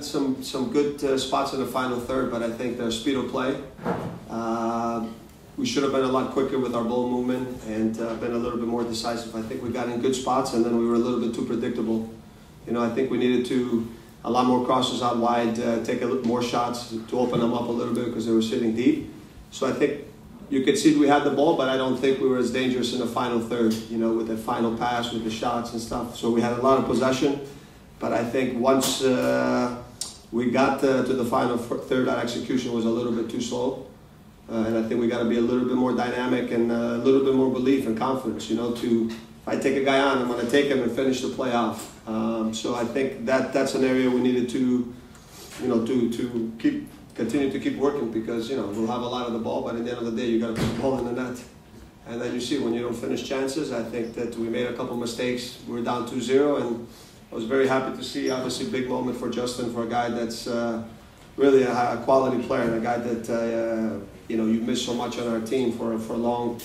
Some good spots in the final third, but I think their speed of play. We should have been a lot quicker with our ball movement and been a little bit more decisive. I think we got in good spots and then we were a little bit too predictable. You know, I think we needed to a lot more crosses out wide, take a little more shots to open them up a little bit because they were sitting deep. So I think you could see we had the ball, but I don't think we were as dangerous in the final third, you know, with the final pass, with the shots and stuff. So we had a lot of possession, but I think once we got to the final third, our execution was a little bit too slow. And I think we got to be a little bit more dynamic and a little bit more belief and confidence, you know, if I take a guy on, I'm going to take him and finish the play off. So I think that's an area we needed to, you know, to continue to keep working because, you know, we'll have a lot of the ball, but at the end of the day, you got to put the ball in the net. And then you see when you don't finish chances, I think that we made a couple mistakes. We were down 2-0, and I was very happy to see, obviously, big moment for Justin, for a guy that's really a quality player, and a guy that, you know, you miss so much on our team for a long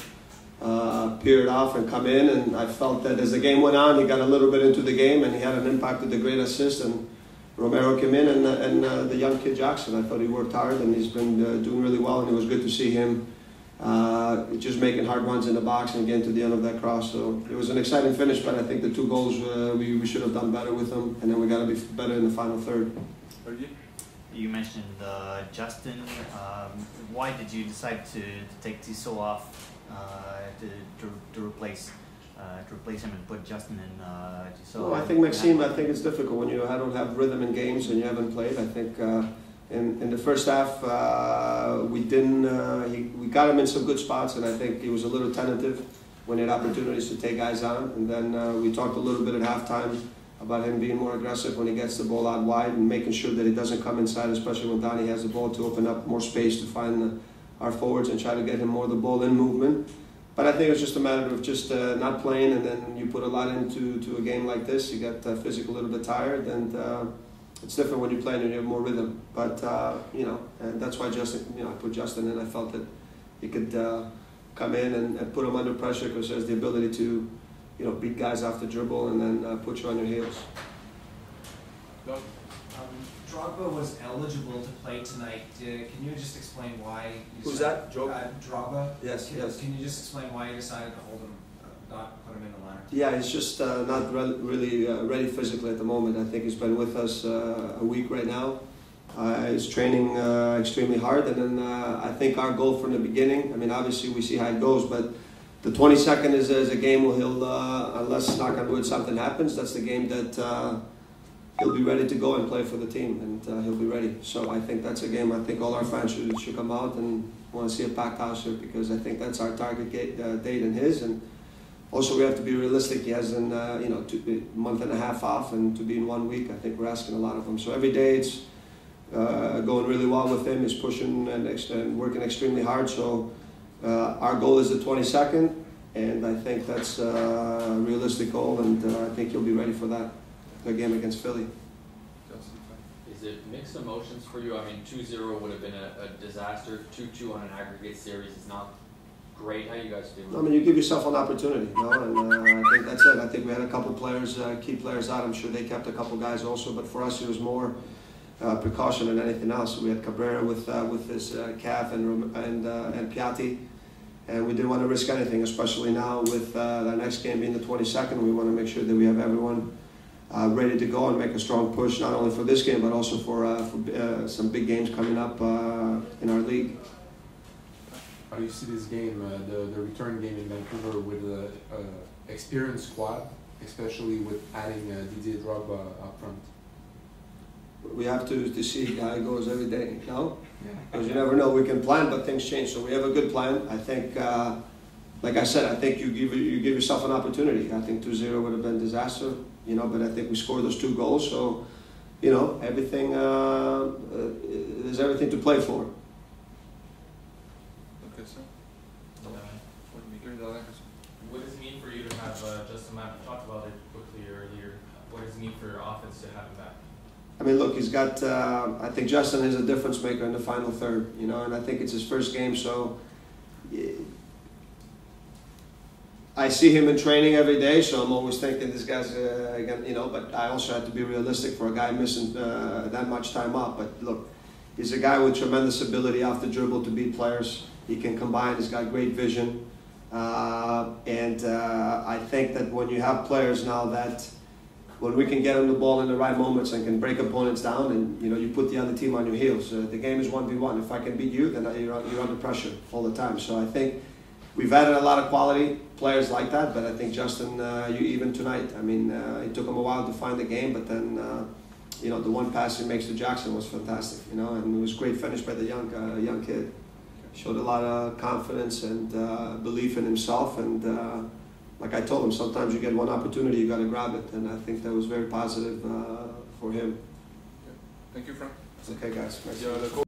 period off and come in. And I felt that as the game went on, he got a little bit into the game, and he had an impact with the great assist. And Romero came in, and the young kid Jackson, I thought he worked hard, and he's been doing really well, and it was good to see him just making hard runs in the box and getting to the end of that cross. So it was an exciting finish, but I think the 2 goals, we should have done better with them, and then we got to be better in the final third. You mentioned Justin. Why did you decide to take Tissot off to replace him and put Justin in Tissot? Well, I think Maxime, I think it's difficult when you don't have rhythm in games and you haven't played. I think in the first half we got him in some good spots, and I think he was a little tentative when he had opportunities to take guys on. And then we talked a little bit at halftime about him being more aggressive when he gets the ball out wide and making sure that he doesn't come inside, especially when Donnie has the ball, to open up more space to find our forwards and try to get him more of the ball in movement. But I think it was just a matter of just not playing, and then you put a lot into a game like this. You get physically a little bit tired, and it's different when you play and you have more rhythm. But, you know, and that's why Justin, you know, I put Justin in. I felt that he could come in and put him under pressure because he has the ability to, you know, beat guys off the dribble and then put you on your heels. Drogba was eligible to play tonight. Can you just explain why? Who's that? Drogba? Yes, yes. Can you just explain why you decided to hold him, not put him in the lineup? Yeah, he's just not really ready physically at the moment. I think he's been with us a week right now. He's training extremely hard, and then I think our goal from the beginning, I mean, obviously we see how it goes, but the 22nd is a game where he'll, unless, knock on wood, something happens, that's the game that he'll be ready to go and play for the team, and he'll be ready. So I think that's a game I think all our fans should come out and want to see a packed house here, because I think that's our target date and his. And also we have to be realistic. He has a month and a half off, and to be in 1 week, I think we're asking a lot of him. So every day it's going really well with him. He's pushing and working extremely hard. So our goal is the 22nd, and I think that's a realistic goal, and I think he'll be ready for that, the game against Philly. Is it mixed emotions for you? I mean, 2-0 would have been a disaster. 2-2 on an aggregate series is not great. How you guys feeling? I mean, you give yourself an opportunity, you know, and I think that's it. I think we had a couple players, key players out. I'm sure they kept a couple guys also, but for us it was more precaution than anything else. We had Cabrera with his calf and Piatti. And we didn't want to risk anything, especially now with the next game being the 22nd. We want to make sure that we have everyone ready to go and make a strong push, not only for this game, but also for some big games coming up in our league. How do you see this game, the return game in Vancouver, with an experienced squad, especially with adding Didier Drogba up front? We have to see how it goes every day, you know? Because you never know. We can plan, but things change. So we have a good plan. I think, like I said, I think you give yourself an opportunity. I think 2-0 would have been a disaster, you know, but I think we scored those 2 goals. So, you know, everything, there's everything to play for. Okay, sir. What does it mean for you to have Justin Matt? We talked about it quickly earlier. What does it mean for your offense to have him back? I mean, look, he's got, I think Justin is a difference maker in the final third, you know, and I think it's his first game, so I see him in training every day, so I'm always thinking this guy's again, you know. But I also have to be realistic for a guy missing that much time up. But look, he's a guy with tremendous ability off the dribble to beat players. He can combine. He's got great vision, and I think that when you have players now that, when we can get him the ball in the right moments and can break opponents down, and you put the other team on your heels. The game is 1v1. If I can beat you, then you're under pressure all the time. So I think we've added a lot of quality players like that, but I think Justin, even tonight, I mean, it took him a while to find the game, but then, the one pass he makes to Jackson was fantastic, and it was a great finish by the young kid. Showed a lot of confidence and belief in himself, and like I told him, sometimes you get one opportunity, you got to grab it, and I think that was very positive for him. Thank you, Frank. It's okay, guys. Nice.